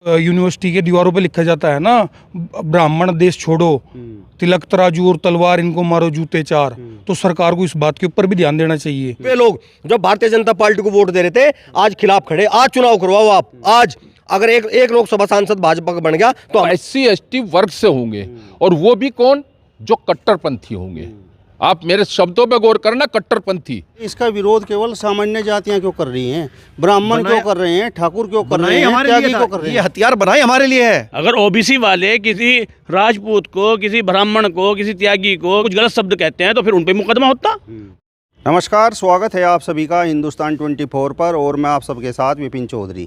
University के दीवारों पे लिखा जाता है ना, ब्राह्मण देश छोड़ो, तिलक तराजू और तलवार इनको मारो जूते चार। तो सरकार को इस बात के ऊपर भी ध्यान देना चाहिए। वे लोग जो भारतीय जनता पार्टी को वोट दे रहे थे आज खिलाफ खड़े। आज चुनाव करवाओ आप। आज अगर एक लोकसभा सांसद भाजपा का बन गया तो SC ST वर्ग से होंगे, और वो भी कौन, जो कट्टरपंथी होंगे। आप मेरे शब्दों पे गौर करना, कट्टरपंथी। इसका विरोध केवल सामान्य जातियां क्यों कर रही हैं? ब्राह्मण क्यों कर रहे हैं? ठाकुर क्यों कर रहे हैं? त्यागी क्यों कर रहे हैं? ये हथियार बनाए हमारे लिए है। अगर ओबीसी वाले किसी राजपूत को, किसी ब्राह्मण को, किसी त्यागी को कुछ गलत शब्द कहते हैं तो फिर उन पे मुकदमा होता। नमस्कार, स्वागत है आप सभी का हिंदुस्तान 24 पर, और मैं आप सबके साथ विपिन चौधरी।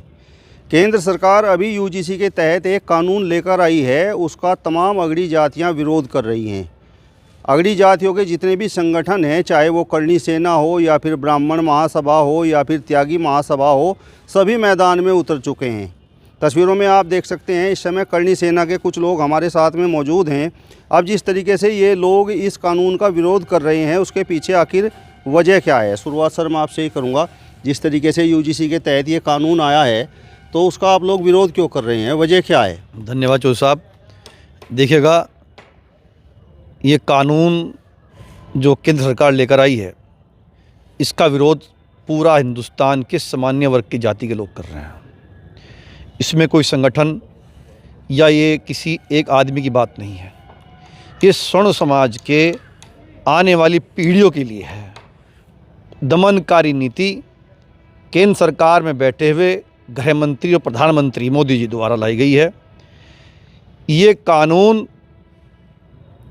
केंद्र सरकार अभी UGC के तहत एक कानून लेकर आई है, उसका तमाम अगड़ी जातियां विरोध कर रही हैं। अगड़ी जातियों के जितने भी संगठन हैं, चाहे वो करणी सेना हो या फिर ब्राह्मण महासभा हो या फिर त्यागी महासभा हो, सभी मैदान में उतर चुके हैं। तस्वीरों में आप देख सकते हैं इस समय करणी सेना के कुछ लोग हमारे साथ में मौजूद हैं। अब जिस तरीके से ये लोग इस कानून का विरोध कर रहे हैं, उसके पीछे आखिर वजह क्या है? शुरुआत सर मैं आपसे ही करूँगा। जिस तरीके से UGC के तहत ये कानून आया है तो उसका आप लोग विरोध क्यों कर रहे हैं? वजह क्या है? धन्यवाद चौधरी साहब। देखिएगा, ये कानून जो केंद्र सरकार लेकर आई है, इसका विरोध पूरा हिंदुस्तान के सामान्य वर्ग की जाति के लोग कर रहे हैं। इसमें कोई संगठन या ये किसी एक आदमी की बात नहीं है। ये स्वर्ण समाज के आने वाली पीढ़ियों के लिए है। दमनकारी नीति केंद्र सरकार में बैठे हुए गृह मंत्री और प्रधानमंत्री मोदी जी द्वारा लाई गई है। ये कानून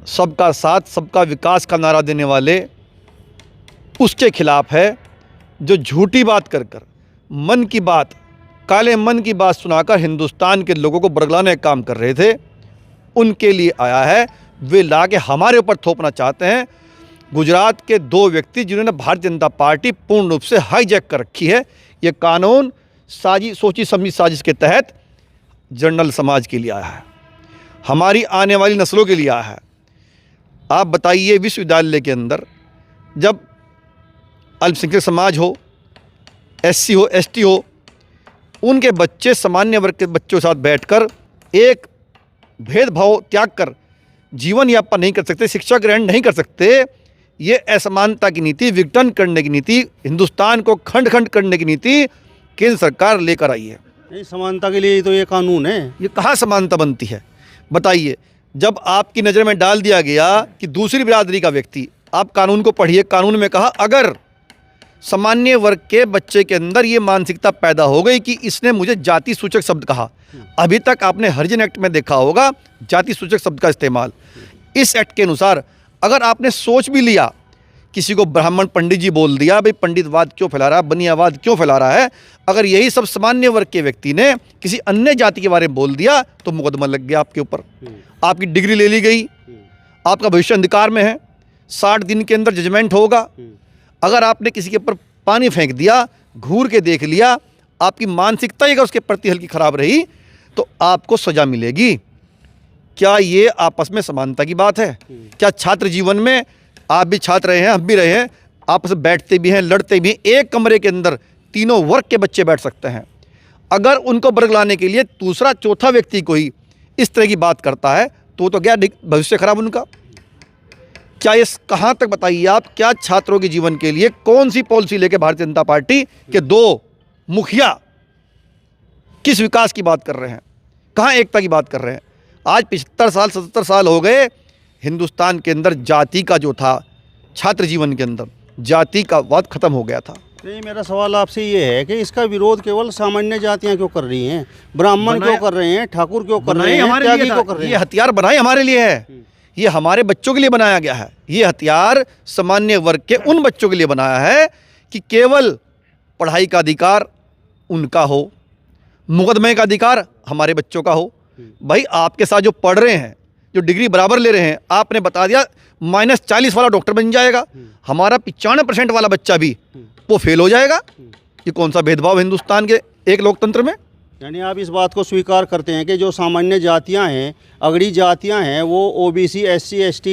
सबका साथ सबका विकास का नारा देने वाले उसके खिलाफ है, जो झूठी बात कर कर मन की बात, काले मन की बात सुनाकर हिंदुस्तान के लोगों को बरगलाने का काम कर रहे थे, उनके लिए आया है। वे लाके हमारे ऊपर थोपना चाहते हैं। गुजरात के दो व्यक्ति जिन्होंने भारतीय जनता पार्टी पूर्ण रूप से हाईजैक कर रखी है। ये कानून सोची समझी साजिश के तहत जनरल समाज के लिए आया है, हमारी आने वाली नस्लों के लिए आया है। आप बताइए, विश्वविद्यालय के अंदर जब अल्पसंख्यक समाज हो, SC हो, ST हो, उनके बच्चे सामान्य वर्ग के बच्चों के साथ बैठकर एक भेदभाव त्याग कर जीवन यापन नहीं कर सकते, शिक्षा ग्रहण नहीं कर सकते। ये असमानता की नीति, विघटन करने की नीति, हिंदुस्तान को खंड खंड करने की नीति केंद्र सरकार लेकर आई है। नहीं, समानता के लिए तो ये कानून है। ये कहाँ समानता बनती है बताइए? जब आपकी नज़र में डाल दिया गया कि दूसरी बिरादरी का व्यक्ति, आप कानून को पढ़िए, कानून में कहा अगर सामान्य वर्ग के बच्चे के अंदर ये मानसिकता पैदा हो गई कि इसने मुझे जाति सूचक शब्द कहा। अभी तक आपने हरिजन एक्ट में देखा होगा जाति सूचक शब्द का इस्तेमाल। इस एक्ट के अनुसार अगर आपने सोच भी लिया, किसी को ब्राह्मण पंडित जी बोल दिया, भाई पंडितवाद क्यों फैला रहा है, बनियावाद क्यों फैला रहा है, अगर यही सब सामान्य वर्ग के व्यक्ति ने किसी अन्य जाति के बारे में बोल दिया तो मुकदमा लग गया आपके ऊपर, आपकी डिग्री ले ली गई, आपका भविष्य अंधकार में है, 60 दिन के अंदर जजमेंट होगा। अगर आपने किसी के ऊपर पानी फेंक दिया, घूर के देख लिया, आपकी मानसिकता ही अगर उसके प्रति हल्की खराब रही तो आपको सजा मिलेगी। क्या ये आपस में समानता की बात है? क्या छात्र जीवन में, आप भी छात्र रहे हैं, हम भी रहे हैं, आपस में बैठते भी हैं, लड़ते भी हैं, एक कमरे के अंदर तीनों वर्ग के बच्चे बैठ सकते हैं। अगर उनको बरगलाने के लिए दूसरा चौथा व्यक्ति कोई इस तरह की बात करता है तो क्या भविष्य खराब उनका? क्या ये कहाँ तक बताइए आप, क्या छात्रों के जीवन के लिए कौन सी पॉलिसी लेके भारतीय जनता पार्टी के दो मुखिया किस विकास की बात कर रहे हैं, कहाँ एकता की बात कर रहे हैं? आज 75 साल 77 साल हो गए, हिंदुस्तान के अंदर जाति का जो था, छात्र जीवन के अंदर जाति का वाद खत्म हो गया था। नहीं, मेरा सवाल आपसे ये है कि इसका विरोध केवल सामान्य जातियां क्यों कर रही हैं? ब्राह्मण क्यों कर रहे हैं? ठाकुर क्यों कर रहे हैं? त्यागी क्यों कर रहे हैं? ये हथियार बनाए हमारे लिए है, ये हमारे बच्चों के लिए बनाया गया है। ये हथियार सामान्य वर्ग के उन बच्चों के लिए बनाया है कि केवल पढ़ाई का अधिकार उनका हो, मुकदमे का अधिकार हमारे बच्चों का हो। भाई आपके साथ जो पढ़ रहे हैं, जो डिग्री बराबर ले रहे हैं, आपने बता दिया -40 वाला डॉक्टर बन जाएगा, हमारा 95% वाला बच्चा भी वो फेल हो जाएगा। ये कौन सा भेदभाव हिंदुस्तान के एक लोकतंत्र में? यानी आप इस बात को स्वीकार करते हैं कि जो सामान्य जातियां हैं, अगड़ी जातियां हैं, वो OBC SC ST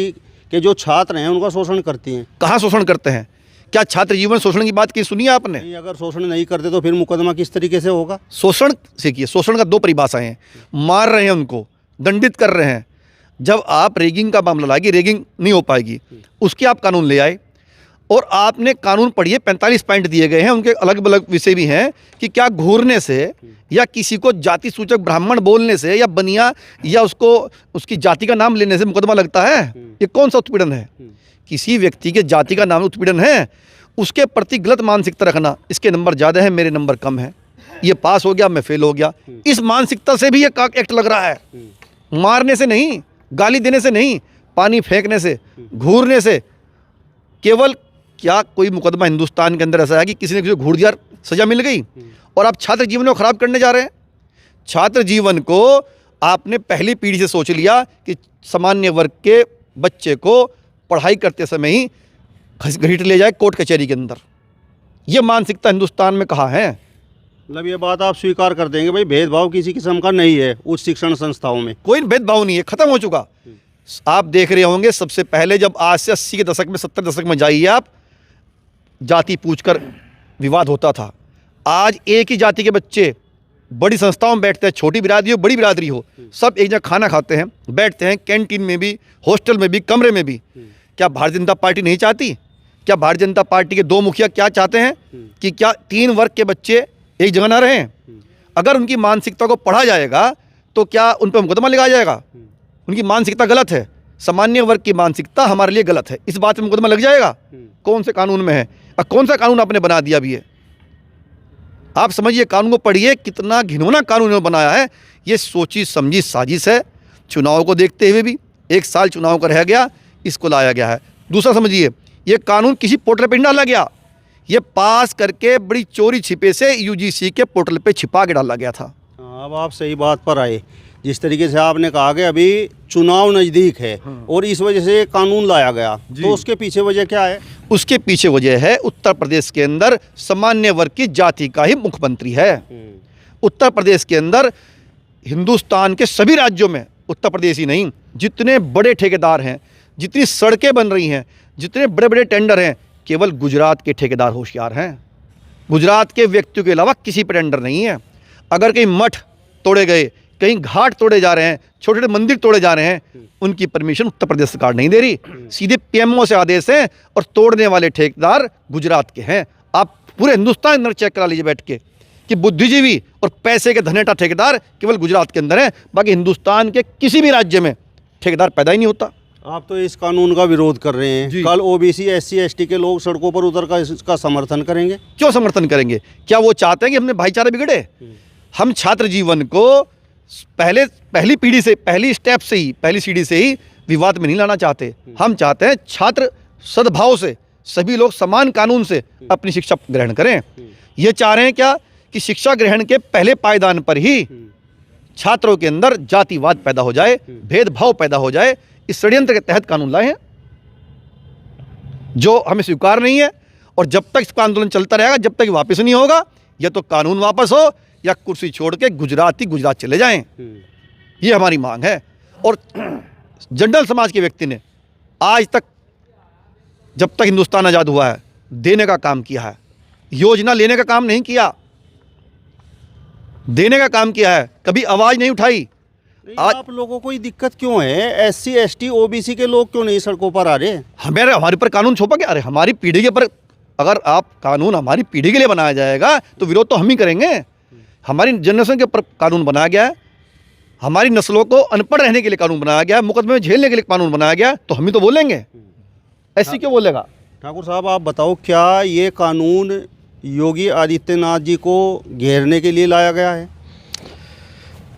के जो छात्र हैं उनका शोषण करती हैं? कहाँ शोषण करते हैं? क्या छात्र जीवन शोषण की बात की सुनी है आपने? नहीं, अगर शोषण नहीं करते तो फिर मुकदमा किस तरीके से होगा? शोषण से किए, शोषण का 2 परिभाषाएं हैं। मार रहे हैं उनको, दंडित कर रहे हैं। जब आप रेगिंग का मामला लाएगी, रेगिंग नहीं हो पाएगी, उसके आप कानून ले आए। और आपने कानून पढ़िए, 45 पॉइंट दिए गए हैं, उनके अलग अलग विषय भी हैं कि क्या घूरने से या किसी को जाति सूचक ब्राह्मण बोलने से या बनिया या उसको उसकी जाति का नाम लेने से मुकदमा लगता है? ये कौन सा उत्पीड़न है? किसी व्यक्ति के जाति का नाम उत्पीड़न है, उसके प्रति गलत मानसिकता रखना, इसके नंबर ज़्यादा है, मेरे नंबर कम है, ये पास हो गया, मैं फेल हो गया, इस मानसिकता से भी ये एक्ट लग रहा है। मारने से नहीं, गाली देने से नहीं, पानी फेंकने से, घूरने से। केवल क्या कोई मुकदमा हिंदुस्तान के अंदर ऐसा है कि किसी ने किसी को घूर दिया, सजा मिल गई? और आप छात्र जीवन को खराब करने जा रहे हैं। छात्र जीवन को आपने पहली पीढ़ी से सोच लिया कि सामान्य वर्ग के बच्चे को पढ़ाई करते समय ही घसीट ले जाए कोर्ट कचहरी के अंदर। ये मानसिकता हिंदुस्तान में कहाँ है? मतलब ये बात आप स्वीकार कर देंगे भाई, भेदभाव किसी किस्म का नहीं है उच्च शिक्षण संस्थाओं में? कोई भेदभाव नहीं है, खत्म हो चुका। आप देख रहे होंगे, सबसे पहले जब आज से 80 के दशक में, 70 दशक में जाइए आप, जाति पूछकर विवाद होता था। आज एक ही जाति के बच्चे बड़ी संस्थाओं में बैठते हैं, छोटी बिरादरी हो बड़ी बिरादरी हो, सब एक जगह खाना खाते हैं, बैठते हैं, कैंटीन में भी, हॉस्टल में भी, कमरे में भी। क्या भारतीय जनता पार्टी नहीं चाहती? क्या भारतीय जनता पार्टी के 2 मुखिया क्या चाहते हैं कि क्या 3 वर्ग के बच्चे एक जगह ना रहें? अगर उनकी मानसिकता को पढ़ा जाएगा तो क्या उन पर मुकदमा लगाया जाएगा? उनकी मानसिकता गलत है, सामान्य वर्ग की मानसिकता हमारे लिए गलत है, इस बात पे मुकदमा लग जाएगा? कौन से कानून में है? और कौन सा कानून आपने बना दिया भी है? आप समझिए, कानून को पढ़िए, कितना घिनौना कानून इन्होंने बनाया है। ये सोची समझी साजिश है। चुनाव को देखते हुए भी 1 साल चुनाव का रह गया, इसको लाया गया है। दूसरा समझिए, ये कानून किसी पोर्टल पे नहीं डाला गया, ये पास करके बड़ी चोरी छिपे से यूजीसी के पोर्टल पे छिपा के डाला गया था। अब आप सही बात पर आए। जिस तरीके से आपने कहा कि अभी चुनाव नज़दीक है और इस वजह से कानून लाया गया, तो उसके पीछे वजह क्या है? उसके पीछे वजह है, उत्तर प्रदेश के अंदर सामान्य वर्ग की जाति का ही मुख्यमंत्री है। उत्तर प्रदेश के अंदर हिंदुस्तान के सभी राज्यों में, उत्तर प्रदेश ही नहीं, जितने बड़े ठेकेदार हैं, जितनी सड़कें बन रही हैं, जितने बड़े बड़े टेंडर हैं, केवल गुजरात के ठेकेदार होशियार हैं। गुजरात के व्यक्तियों के अलावा किसी पर टेंडर नहीं है। अगर कहीं मठ तोड़े गए, कहीं घाट तोड़े जा रहे हैं, छोटे छोटे मंदिर तोड़े जा रहे हैं, उनकी परमिशन उत्तर प्रदेश सरकार नहीं दे रही। सीधे पीएमओ से आदेश है और तोड़ने वाले ठेकेदार गुजरात के हैं। आप पूरे हिंदुस्तान के अंदर चेक करा लीजिए बैठ के कि बुद्धिजीवी और पैसे के धनेटा ठेकेदार केवल गुजरात के अंदर है, बाकी हिंदुस्तान के किसी भी राज्य में ठेकेदार पैदा ही नहीं होता। आप तो इस कानून का विरोध कर रहे हैं, कल ओबीसी एससी एसटी के लोग सड़कों पर उतर कर इसका समर्थन करेंगे। क्यों समर्थन करेंगे? क्या वो चाहते हैं कि हमने भाईचारा बिगड़े? हम छात्र जीवन को पहली पीढ़ी से, पहली स्टेप से ही, पहली सीढ़ी से ही विवाद में नहीं लाना चाहते। हम चाहते हैं छात्र सद्भाव से, सभी लोग समान कानून से अपनी शिक्षा ग्रहण करें। ये चाह रहे हैं क्या कि शिक्षा ग्रहण के पहले पायदान पर ही छात्रों के अंदर जातिवाद पैदा हो जाए, भेदभाव पैदा हो जाए। इस षड्यंत्र के तहत कानून लाए हैं जो हमें स्वीकार नहीं है, और जब तक इसका आंदोलन चलता रहेगा, जब तक वापस नहीं होगा, या तो कानून वापस हो या कुर्सी छोड़ के गुजरात चले जाएं। ये हमारी मांग है। और जनरल समाज के व्यक्ति ने आज तक, जब तक हिंदुस्तान आज़ाद हुआ है, देने का काम किया है, योजना लेने का काम नहीं किया, देने का काम किया है, कभी आवाज़ नहीं उठाई। आज आप लोगों को ये दिक्कत क्यों है? एससी एसटी ओबीसी के लोग क्यों नहीं सड़कों पर आ रहे? हमारे पर कानून छोपा गया। अरे हमारी पीढ़ी के पर अगर आप कानून हमारी पीढ़ी के लिए बनाया जाएगा तो विरोध तो हम ही करेंगे। हमारी जनरेशन के ऊपर कानून बनाया गया है, हमारी नस्लों को अनपढ़ रहने के लिए कानून बनाया गया है, मुकदमे में झेलने के लिए कानून बनाया गया, तो हम ही तो बोलेंगे, ऐसी क्यों बोलेगा? ठाकुर साहब, आप बताओ, क्या ये कानून योगी आदित्यनाथ जी को घेरने के लिए लाया गया है?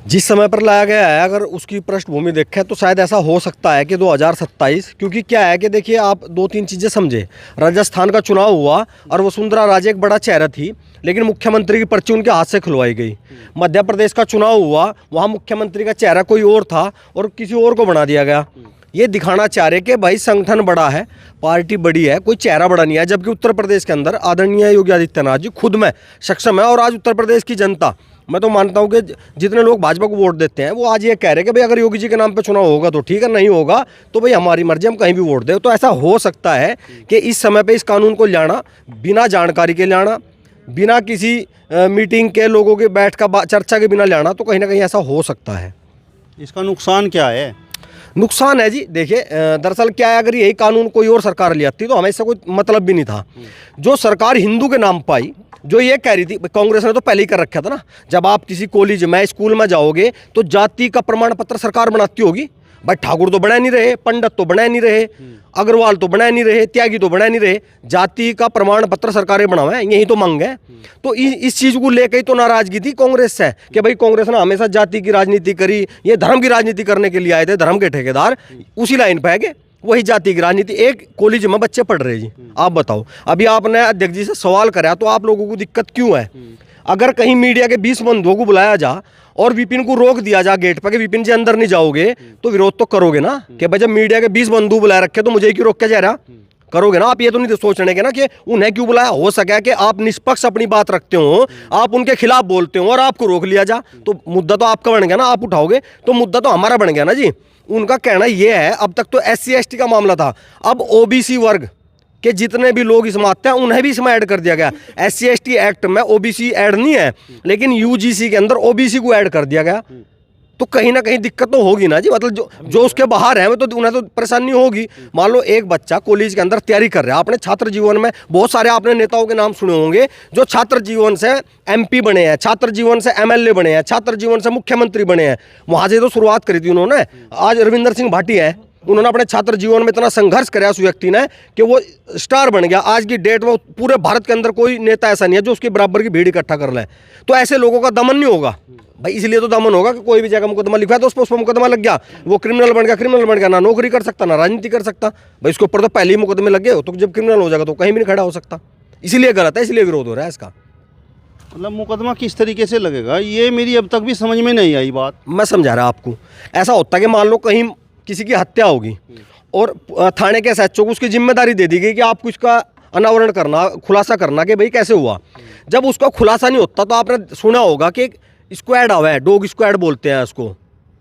जिस समय पर लाया गया है, अगर उसकी पृष्ठभूमि देखें तो शायद ऐसा हो सकता है कि 2027, क्योंकि क्या है कि देखिए, आप 2-3 चीज़ें समझे। राजस्थान का चुनाव हुआ और वसुंधरा राजे एक बड़ा चेहरा थी, लेकिन मुख्यमंत्री की पर्ची उनके हाथ से खुलवाई गई। मध्य प्रदेश का चुनाव हुआ, वहाँ मुख्यमंत्री का चेहरा कोई और था और किसी और को बना दिया गया। ये दिखाना चाह रहे कि भाई संगठन बड़ा है, पार्टी बड़ी है, कोई चेहरा बड़ा नहीं है। जबकि उत्तर प्रदेश के अंदर आदरणीय योगी आदित्यनाथ जी खुद में सक्षम है, और आज उत्तर प्रदेश की जनता मैं तो मानता हूँ कि जितने लोग भाजपा को वोट देते हैं वो आज ये कह रहे हैं कि भाई अगर योगी जी के नाम पे चुनाव होगा तो ठीक है, नहीं होगा तो भाई हमारी मर्जी, हम कहीं भी वोट दें। तो ऐसा हो सकता है कि इस समय पे इस कानून को लाना, बिना जानकारी के लाना, बिना किसी मीटिंग के, लोगों के बैठ का चर्चा के बिना लाना, तो कहीं ना कहीं ऐसा हो सकता है। इसका नुकसान क्या है? नुकसान है जी, देखिए दरअसल क्या है, अगर यही कानून कोई और सरकार ले आती तो हमें इससे कोई मतलब भी नहीं था। जो सरकार हिंदू के नाम पर आई, जो ये कह रही थी, कांग्रेस ने तो पहले ही कर रखा था ना, जब आप किसी कॉलेज में, स्कूल में जाओगे तो जाति का प्रमाण पत्र सरकार बनाती होगी। भाई ठाकुर तो बना नहीं रहे, पंडित तो बना नहीं रहे, अग्रवाल तो बना नहीं रहे, त्यागी तो बना नहीं रहे, जाति का प्रमाण पत्र सरकारें बनावे, यही तो मांग है। तो इस चीज को लेकर ही तो नाराजगी थी कांग्रेस से कि भाई कांग्रेस ने हमेशा जाति की राजनीति करी, ये धर्म की राजनीति करने के लिए आए थे, धर्म के ठेकेदार उसी लाइन पे गए, वही जाति की राजनीति। एक कॉलेज में बच्चे पढ़ रहे जी, आप बताओ, अभी आपने अध्यक्ष जी से सवाल करा तो आप लोगों को दिक्कत क्यों है? अगर कहीं मीडिया के 20 बंधुओं को बुलाया जा और विपिन को रोक दिया जा गेट पर कि विपिन जी अंदर नहीं जाओगे, तो विरोध तो करोगे ना कि भाई जब मीडिया के 20 बंधु बुलाए रखे तो मुझे क्यों रोक के जा रहा, करोगे ना। आप ये तो नहीं सोचने के ना कि उन्हें क्यों बुलाया। हो सके कि आप निष्पक्ष अपनी बात रखते हो, आप उनके खिलाफ बोलते हो और आपको रोक लिया जा, तो मुद्दा तो आपका बन गया ना, आप उठाओगे तो मुद्दा तो हमारा बन गया ना जी। उनका कहना ये है, अब तक तो SC ST का मामला था, अब OBC वर्ग के जितने भी लोग इसमें आते हैं उन्हें भी इसमें ऐड कर दिया गया। SC ST एक्ट में OBC ऐड नहीं है, लेकिन UGC के अंदर OBC को ऐड कर दिया गया। तो कहीं ना कहीं दिक्कत तो होगी ना जी, मतलब जो उसके बाहर है वो तो उन्हें तो परेशानी होगी। मान लो एक बच्चा कॉलेज के अंदर तैयारी कर रहा है, आपने छात्र जीवन में बहुत सारे आपने नेताओं के नाम सुने होंगे जो छात्र जीवन से MP बने हैं, छात्र जीवन से MLA बने हैं, छात्र जीवन से मुख्यमंत्री बने हैं। वहां से तो शुरुआत करी थी उन्होंने। आज रविंदर सिंह भाटी है, उन्होंने अपने छात्र जीवन में इतना संघर्ष कराया उस व्यक्ति ने कि वो स्टार बन गया। आज की डेट में पूरे भारत के अंदर कोई नेता ऐसा नहीं है जो उसके बराबर की भीड़ इकट्ठा कर ले। तो ऐसे लोगों का दमन नहीं होगा भाई, इसलिए तो दमन होगा कि कोई भी जगह मुकदमा लिखा है तो उस पर मुकदमा लग गया, वो क्रिमिनल बन गया, ना नौकरी कर सकता, ना राजनीति कर सकता। भाई इसके ऊपर तो पहले ही मुकदमे लग गए, तो जब क्रिमिनल हो जाएगा तो कहीं भी नहीं खड़ा हो सकता। इसलिए गलत है, इसलिए विरोध हो रहा है इसका। मतलब मुकदमा किस तरीके से लगेगा, ये मेरी अब तक भी समझ में नहीं आई बात। मैं समझा रहा आपको। ऐसा होता है कि मान लो कहीं किसी की हत्या होगी और थाने के SHO को उसकी जिम्मेदारी दे दी गई कि आपको इसका अनावरण करना, खुलासा करना कि भाई कैसे हुआ। जब उसका खुलासा नहीं होता तो आपने सुना होगा कि स्क्वाड आवा है, डॉग स्क्वाड बोलते हैं उसको,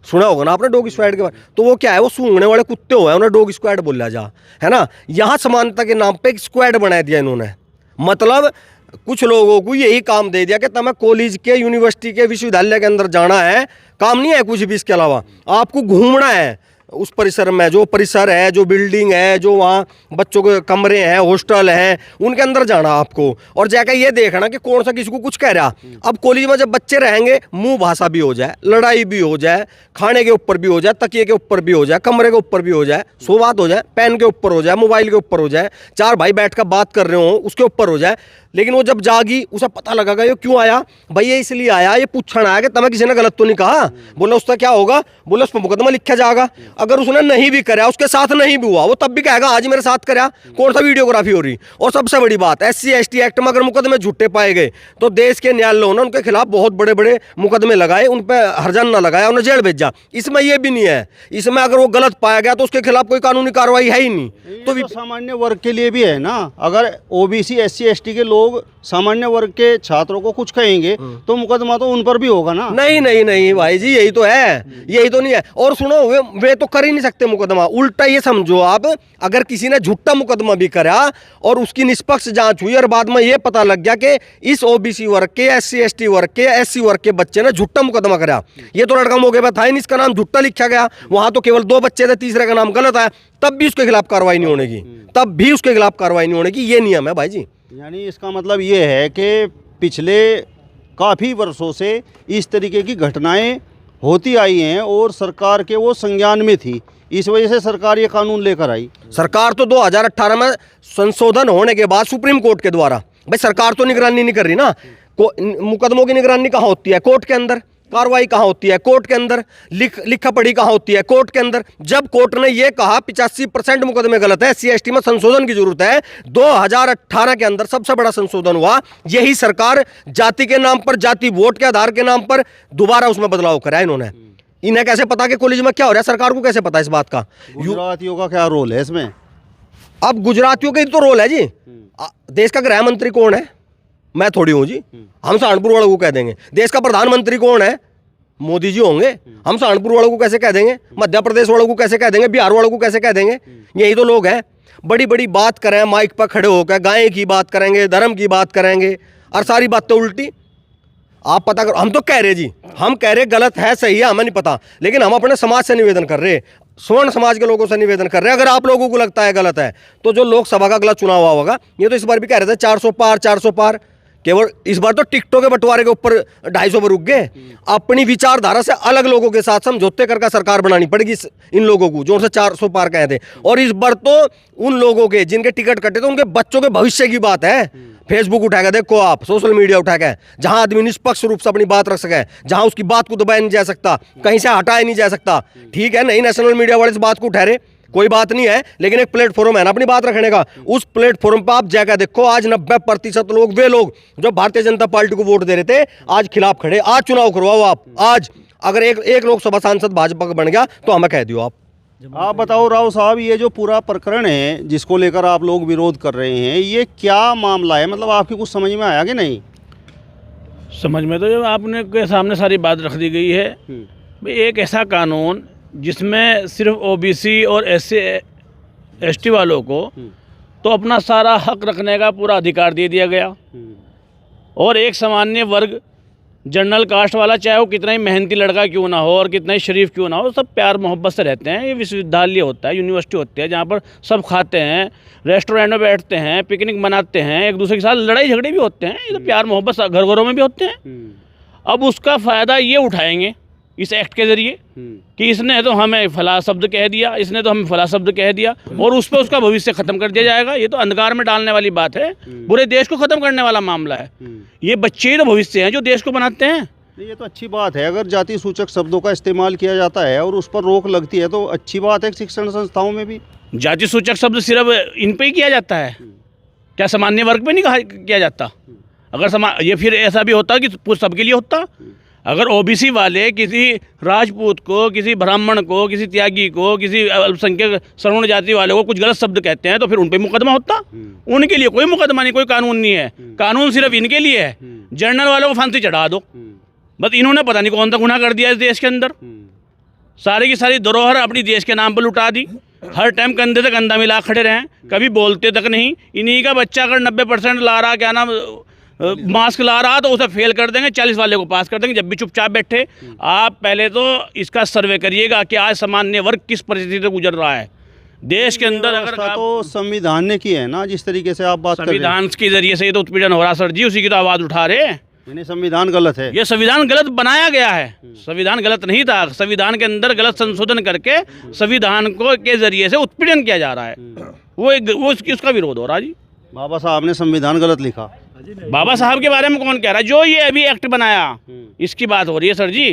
सुना होगा ना आपने डॉग स्क्वाड के बारे। तो वो क्या है, वो सूंघने वाले कुत्ते हुए हैं, उन्हें डॉग स्क्वाड बोला जा, है ना। यहाँ समानता के नाम पे एक स्क्वाड बना दिया इन्होंने। मतलब कुछ लोगों को यही काम दे दिया कि तुम्हें कॉलेज के, यूनिवर्सिटी के, विश्वविद्यालय के अंदर जाना है, काम नहीं है कुछ भी इसके अलावा, आपको घूमना है उस परिसर में, जो परिसर है, जो बिल्डिंग है, जो वहाँ बच्चों के कमरे हैं, हॉस्टल हैं, उनके अंदर जाना आपको और जाकर ये देखना कि कौन सा किसी को कुछ कह रहा। अब कॉलेज में जब बच्चे रहेंगे, मुंह भाषा भी हो जाए, लड़ाई भी हो जाए, खाने के ऊपर भी हो जाए, तकिए के ऊपर भी हो जाए, कमरे के ऊपर भी हो जाए, सो बात हो जाए, पेन के ऊपर हो जाए, मोबाइल के ऊपर हो जाए, चार भाई बैठ कर बात कर रहे हो उसके ऊपर हो जाए। लेकिन वो जब जागी उसे पता लगेगा ये क्यों आया, भाई ये इसलिए आया, ये पूछना आया कि तुम्हें किसी ने गलत तो नहीं कहा। बोला उसका क्या होगा, बोला उस पर मुकदमा लिखा जाएगा। अगर उसने नहीं भी कराया, उसके साथ नहीं भी हुआ, वो तब भी कहेगा आज मेरे साथ कराया, कौन सा वीडियोग्राफी हो रही। और सबसे बड़ी बात, SC ST एक्ट में अगर मुकदमे झूठे पाए गए तो देश के न्यायालयों ने उनके खिलाफ बहुत बड़े बड़े मुकदमे लगाए, उन पर हरजाना लगाया, उन्हें जेल भेजा। इसमें ये भी नहीं है, इसमें अगर वो गलत पाया गया तो उसके खिलाफ कोई कानूनी कार्रवाई है ही नहीं। तो सामान्य वर्ग के लिए भी है ना, अगर OBC SC ST के लोग सामान्य वर्ग के छात्रों को कुछ कहेंगे तो मुकदमा तो उन पर भी होगा ना। नहीं नहीं नहीं भाई जी, यही तो है, यही तो नहीं है। और सुनो, वे तो कर ही नहीं सकते मुकदमा। उल्टा ये समझो आप, अगर किसी ने झूठा मुकदमा भी करा और उसकी निष्पक्ष जांच हुई और बाद में ये पता लग गया कि इस OBC वर्ग के, SC ST वर्ग के, SC वर्ग के बच्चे ने झूठा मुकदमा करा, ये तो लड़का मौके पर था ही नहीं, इसका नाम झूठा लिखा गया, वहां तो केवल 2 बच्चे थे, तीसरे का नाम गलत है, तब भी उसके खिलाफ कार्रवाई नहीं होने की, तब भी उसके खिलाफ कार्रवाई नहीं होने की, ये नियम है भाई जी। यानी इसका मतलब ये है कि पिछले काफ़ी वर्षों से इस तरीके की घटनाएं होती आई हैं और सरकार के वो संज्ञान में थी, इस वजह से सरकार ये कानून लेकर आई। सरकार तो 2018 में संशोधन होने के बाद सुप्रीम कोर्ट के द्वारा, भाई सरकार तो निगरानी नहीं कर रही ना, मुकदमों की निगरानी कहाँ होती है, कोर्ट के अंदर, कार्रवाई कहाँ होती है, कोर्ट के अंदर, लिखा पढ़ी कहाँ होती है, कोर्ट के अंदर। जब कोर्ट ने यह कहा 85% मुकदमे गलत है, SC ST में संशोधन की जरूरत है, 2018 के अंदर सबसे बड़ा संशोधन हुआ। यही सरकार जाति के नाम पर, जाति वोट के आधार के नाम पर दोबारा उसमें बदलाव करा इन्होंने। इन्हें कैसे पता कि कॉलेज में क्या हो रहा है, सरकार को कैसे पता इस बात का? गुजरातियों का क्या रोल है इसमें? अब गुजरातियों का ही तो रोल है जी। देश का गृह मंत्री कौन है? मैं थोड़ी हूँ जी। हम सहारनपुर वालों को कह देंगे। देश का प्रधानमंत्री कौन है? मोदी जी होंगे। हम सहारनपुर वालों को कैसे कह देंगे? मध्य प्रदेश वालों को कैसे कह देंगे? बिहार वालों को कैसे कह देंगे? यही तो लोग हैं। बड़ी बड़ी बात करें, माइक पर खड़े होकर गाय की बात करेंगे, धर्म की बात करेंगे, और सारी बातें उल्टी। आप पता करो। हम तो कह रहे जी, हम कह रहे गलत है सही है हमें नहीं पता, लेकिन हम अपने समाज से निवेदन कर रहे, स्वर्ण समाज के लोगों से निवेदन कर रहे हैं। अगर आप लोगों को लगता है गलत है तो जो लोकसभा का अगला चुनाव हुआ होगा, ये तो इस बार भी कह रहे थे 400 पार 400 पार, केवल इस बार तो टिकटों के बंटवारे के ऊपर 250 पर रुक गए। अपनी विचारधारा से अलग लोगों के साथ समझौते करके सरकार बनानी पड़ेगी इन लोगों को जो उनसे 400 पार कहे थे। और इस बार तो उन लोगों के जिनके टिकट कटे थे उनके बच्चों के भविष्य की बात है। फेसबुक उठाकर देखो आप, सोशल मीडिया उठाकर, जहां आदमी निष्पक्ष रूप से अपनी बात रख सके, जहां उसकी बात को दबाया नहीं जा सकता, कहीं से हटाया नहीं जा सकता। ठीक है, नहीं नेशनल मीडिया वाले इस बात को उठा रहे, कोई बात नहीं है, लेकिन एक प्लेटफॉर्म है ना अपनी बात रखने का। उस प्लेटफॉर्म पर आप जाकर देखो, आज 90% लोग, वे लोग जो भारतीय जनता पार्टी को वोट दे रहे थे, आज खिलाफ खड़े। आज चुनाव करवाओ आप। आज अगर एक लोकसभा सांसद भाजपा का बन गया तो हमें कह दियो आप बताओ राव साहब, ये जो पूरा प्रकरण है जिसको लेकर आप लोग विरोध कर रहे हैं, ये क्या मामला है? मतलब आपकी कुछ समझ में आया कि नहीं? समझ में तो जब आपने के सामने सारी बात रख दी गई है। भाई एक ऐसा कानून जिसमें सिर्फ ओबीसी और SC ST वालों को तो अपना सारा हक रखने का पूरा अधिकार दे दिया गया, और एक सामान्य वर्ग जनरल कास्ट वाला, चाहे वो कितना ही मेहनती लड़का क्यों ना हो और कितना ही शरीफ क्यों ना हो, सब प्यार मोहब्बत से रहते हैं। ये विश्वविद्यालय होता है, यूनिवर्सिटी होती है, जहाँ पर सब खाते हैं, रेस्टोरेंट में बैठते हैं, पिकनिक मनाते हैं, एक दूसरे के साथ लड़ाई झगड़े भी होते हैं। ये तो प्यार मोहब्बत घर घरों में भी होते हैं। अब उसका फ़ायदा ये उठाएंगे इस एक्ट के ज़रिए कि इसने तो हमें फला शब्द कह दिया, इसने तो हमें फला शब्द कह दिया, और उस पर उसका भविष्य ख़त्म कर दिया जाएगा। ये तो अंधकार में डालने वाली बात है, पूरे देश को ख़त्म करने वाला मामला है। ये बच्चे ही तो भविष्य हैं जो देश को बनाते हैं। ये तो अच्छी बात है, अगर जाति सूचक शब्दों का इस्तेमाल किया जाता है और उस पर रोक लगती है तो अच्छी बात है। शिक्षण संस्थाओं में भी जाति सूचक शब्द सिर्फ इन पे ही किया जाता है, क्या सामान्य वर्ग पे नहीं किया जाता? अगर ये फिर ऐसा भी होता कि सबके लिए होता। अगर ओबीसी वाले किसी राजपूत को, किसी ब्राह्मण को, किसी त्यागी को, किसी अल्पसंख्यक सवर्ण जाति वाले को कुछ गलत शब्द कहते हैं तो फिर उन पे मुकदमा होता। उनके लिए कोई मुकदमा नहीं, कोई कानून नहीं है। कानून सिर्फ इनके लिए है। जनरल वालों को फांसी चढ़ा दो, बस इन्होंने पता नहीं कौन सा गुनाह कर दिया इस देश के अंदर। सारी की सारी धरोहर अपनी देश के नाम पर लुटा दी। हर टाइम कंधे से कंधा मिला खड़े रहें, कभी बोलते तक नहीं। इन्हीं का बच्चा अगर 90% ला रहा, क्या नाम, मास्क ला रहा, तो उसे फेल कर देंगे, 40 वाले को पास कर देंगे, जब भी चुपचाप बैठे। आप पहले तो इसका सर्वे करिएगा कि आज सामान्य वर्ग किस परिस्थिति से गुजर रहा है देश के अंदर। अगर तो संविधान ने की है ना, जिस तरीके से आप बात कर रहे हैं, संविधान के जरिए से ही तो उत्पीड़न हो रहा सर जी, उसी की तो आवाज़ उठा रहे हैं। यानी संविधान गलत है। ये संविधान गलत बनाया गया है, संविधान गलत नहीं था। संविधान के अंदर गलत संशोधन करके संविधान को के जरिए से उत्पीड़न किया जा रहा है, वो उसका विरोध हो रहा जी। बाबा साहब ने संविधान गलत लिखा। बाबा साहब के बारे में कौन कह रहा है? जो ये अभी एक्ट बनाया इसकी बात हो रही है सर जी।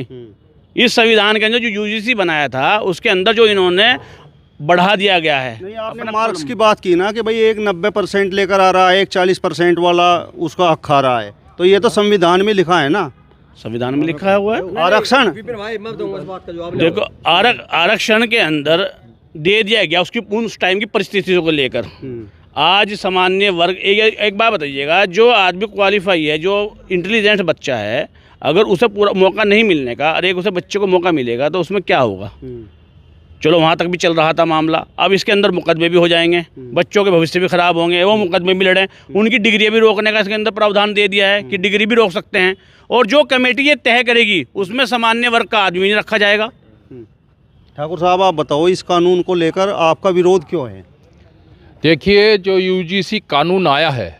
इस संविधान के अंदर जो UGC बनाया था उसके अंदर जो इन्होंने बढ़ा दिया गया है। नहीं, आपने मार्क्स की बात की ना कि भाई एक 90% लेकर आ रहा है, एक 40% वाला उसका हक खा रहा है, तो ये तो संविधान में लिखा है ना। संविधान में लिखा हुआ है आरक्षण। देखो आरक्षण के अंदर दे दिया गया उसकी उस टाइम की परिस्थितियों को लेकर। आज सामान्य वर्ग, एक बात बताइएगा, जो आदमी क्वालिफाई है, जो इंटेलिजेंट बच्चा है, अगर उसे पूरा मौका नहीं मिलने का और एक उसे बच्चे को मौका मिलेगा तो उसमें क्या होगा? चलो वहाँ तक भी चल रहा था मामला, अब इसके अंदर मुकदमे भी हो जाएंगे, बच्चों के भविष्य भी खराब होंगे, वो मुकदमे भी लड़ें, उनकी डिग्री भी रोकने का इसके अंदर प्रावधान दे दिया है कि डिग्री भी रोक सकते हैं। और जो कमेटी ये तय करेगी उसमें सामान्य वर्ग का आदमी नहीं रखा जाएगा। ठाकुर साहब, आप बताओ इस कानून को लेकर आपका विरोध क्यों है? देखिए, जो UGC कानून आया है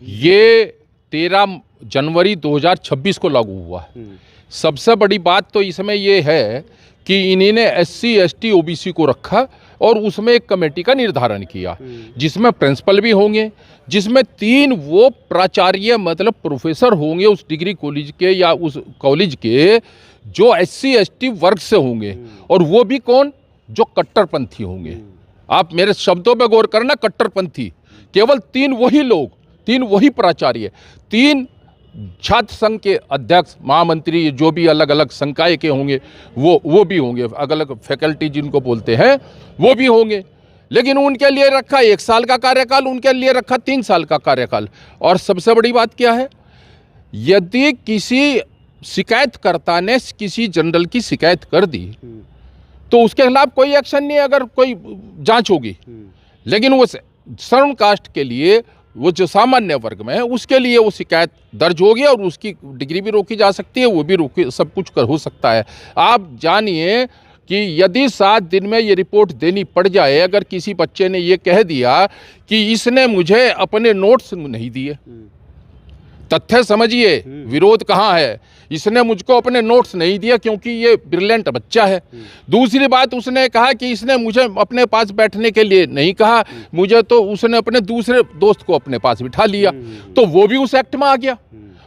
ये 13 जनवरी 2026 को लागू हुआ है। सबसे बड़ी बात तो इसमें ये है कि इन्होंने SC ST OBC को रखा और उसमें एक कमेटी का निर्धारण किया जिसमें प्रिंसिपल भी होंगे, जिसमें 3 वो प्राचार्य मतलब प्रोफेसर होंगे उस डिग्री कॉलेज के या उस कॉलेज के जो SC ST वर्ग से होंगे, और वो भी कौन? जो कट्टरपंथी होंगे। आप मेरे शब्दों पे गौर करना, कट्टरपंथी। केवल 3 वही लोग, 3 वही प्राचार्य, 3 छात्र संघ के अध्यक्ष, महामंत्री, जो भी अलग अलग संकाय के होंगे वो भी होंगे, अलग अलग फैकल्टी जिनको बोलते हैं वो भी होंगे। लेकिन उनके लिए रखा 1 साल का कार्यकाल, उनके लिए रखा 3 साल का कार्यकाल। और सबसे बड़ी बात क्या है, यदि किसी शिकायतकर्ता ने किसी जनरल की शिकायत कर दी तो उसके खिलाफ कोई एक्शन नहीं, अगर कोई जांच होगी। लेकिन वो सर्व कास्ट के लिए, वो जो सामान्य वर्ग में है, उसके लिए वो शिकायत दर्ज होगी और उसकी डिग्री भी रोकी जा सकती है, वो भी रोकी, सब कुछ हो सकता है। आप जानिए कि यदि 7 दिन में ये रिपोर्ट देनी पड़ जाए, अगर किसी बच्चे ने ये कह दिया कि इसने मुझे अपने नोट्स नहीं दिए, तथ्य समझिए विरोध कहाँ है, इसने मुझको अपने नोट्स नहीं दिया क्योंकि ये ब्रिलियंट बच्चा है। दूसरी बात, उसने कहा कि इसने मुझे अपने पास बैठने के लिए नहीं कहा, मुझे तो उसने अपने दूसरे दोस्त को अपने पास बिठा लिया, तो वो भी उस एक्ट में आ गया।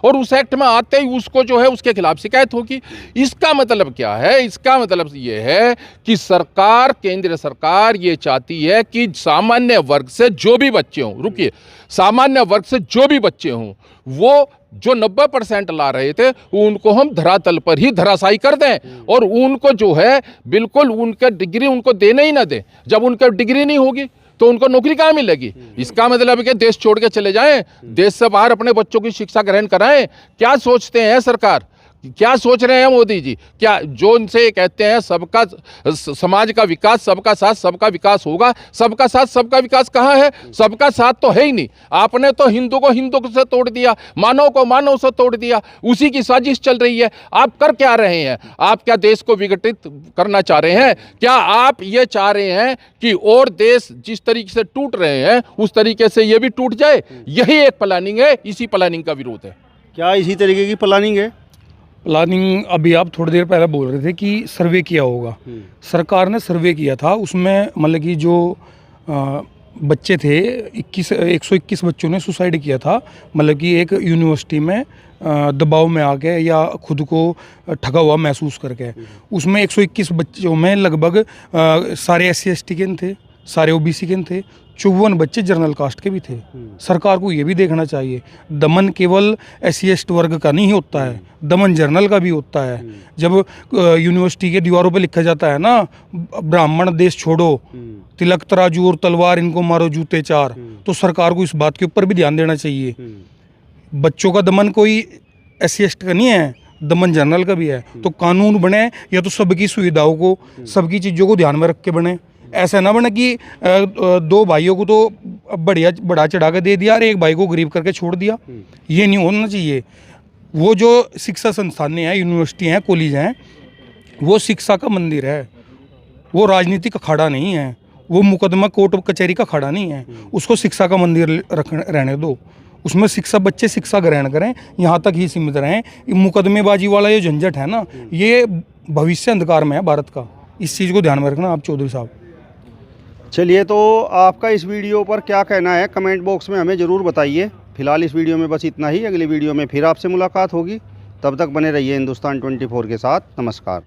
और उस एक्ट में आते ही उसको जो है उसके खिलाफ शिकायत होगी। इसका मतलब क्या है, इसका मतलब ये है कि सरकार, केंद्र सरकार ये चाहती है कि सामान्य वर्ग से जो भी बच्चे हों, रुकिए, सामान्य वर्ग से जो भी बच्चे हों, वो जो 90% ला रहे थे उनको हम धरातल पर ही धराशायी कर दें, और उनको जो है बिल्कुल उनका डिग्री उनको देने ही ना दें। जब उनका डिग्री नहीं होगी तो उनको नौकरी कहाँ मिलेगी? इसका मतलब है कि देश छोड़ के चले जाएं, देश से बाहर अपने बच्चों की शिक्षा ग्रहण कराएं। क्या सोचते हैं सरकार, क्या सोच रहे हैं मोदी जी? क्या जो उनसे कहते हैं सबका समाज का विकास, सबका साथ सबका विकास होगा, सबका साथ सबका विकास कहाँ है? सबका साथ तो है ही नहीं। आपने तो हिंदू को हिंदू से तोड़ दिया, मानव को मानव से तोड़ दिया, उसी की साजिश चल रही है। आप कर क्या रहे हैं? आप क्या देश को विघटित करना चाह रहे हैं? क्या आप ये चाह रहे हैं कि और देश जिस तरीके से टूट रहे हैं उस तरीके से ये भी टूट जाए? यही एक प्लानिंग है, इसी प्लानिंग का विरोध है। क्या इसी तरीके की प्लानिंग है? प्लानिंग अभी आप थोड़ी देर पहले बोल रहे थे कि सर्वे किया होगा। सरकार ने सर्वे किया था, उसमें मतलब कि जो बच्चे थे 121 बच्चों ने सुसाइड किया था, मतलब कि एक यूनिवर्सिटी में दबाव में आके या खुद को ठगा हुआ महसूस करके। उसमें 121 बच्चों में लगभग सारे SC/ST के थे, सारे OBC के थे, 54 बच्चे जनरल कास्ट के भी थे। सरकार को ये भी देखना चाहिए, दमन केवल SC/ST वर्ग का नहीं होता है, दमन जनरल का भी होता है। जब यूनिवर्सिटी के दीवारों पे लिखा जाता है ना, ब्राह्मण देश छोड़ो, तिलक तराजू और तलवार इनको मारो जूते 4, तो सरकार को इस बात के ऊपर भी ध्यान देना चाहिए। बच्चों का दमन कोई SC/ST का नहीं है, दमन जनरल का भी है। तो कानून बने या तो सबकी सुविधाओं को, सबकी चीज़ों को ध्यान में रख के बने। ऐसा ना बने कि 2 भाइयों को तो बढ़ा चढ़ा के दे दिया और एक भाई को गरीब करके छोड़ दिया। ये नहीं होना चाहिए। वो जो शिक्षा संस्थान हैं, यूनिवर्सिटी हैं, कॉलेज हैं, वो शिक्षा का मंदिर है, वो राजनीतिक अखाड़ा नहीं है, वो मुकदमा कोर्ट कचहरी का अखाड़ा नहीं है। उसको शिक्षा का मंदिर रहने दो, उसमें शिक्षा, बच्चे शिक्षा ग्रहण करें, यहाँ तक ही सीमित रहें। मुकदमेबाजी वाला ये झंझट है ना, ये भविष्य अंधकार में है भारत का। इस चीज़ को ध्यान में रखना आप चौधरी साहब। चलिए, तो आपका इस वीडियो पर क्या कहना है कमेंट बॉक्स में हमें ज़रूर बताइए। फिलहाल इस वीडियो में बस इतना ही। अगली वीडियो में फिर आपसे मुलाकात होगी, तब तक बने रहिए हिंदुस्तान 24 के साथ। नमस्कार।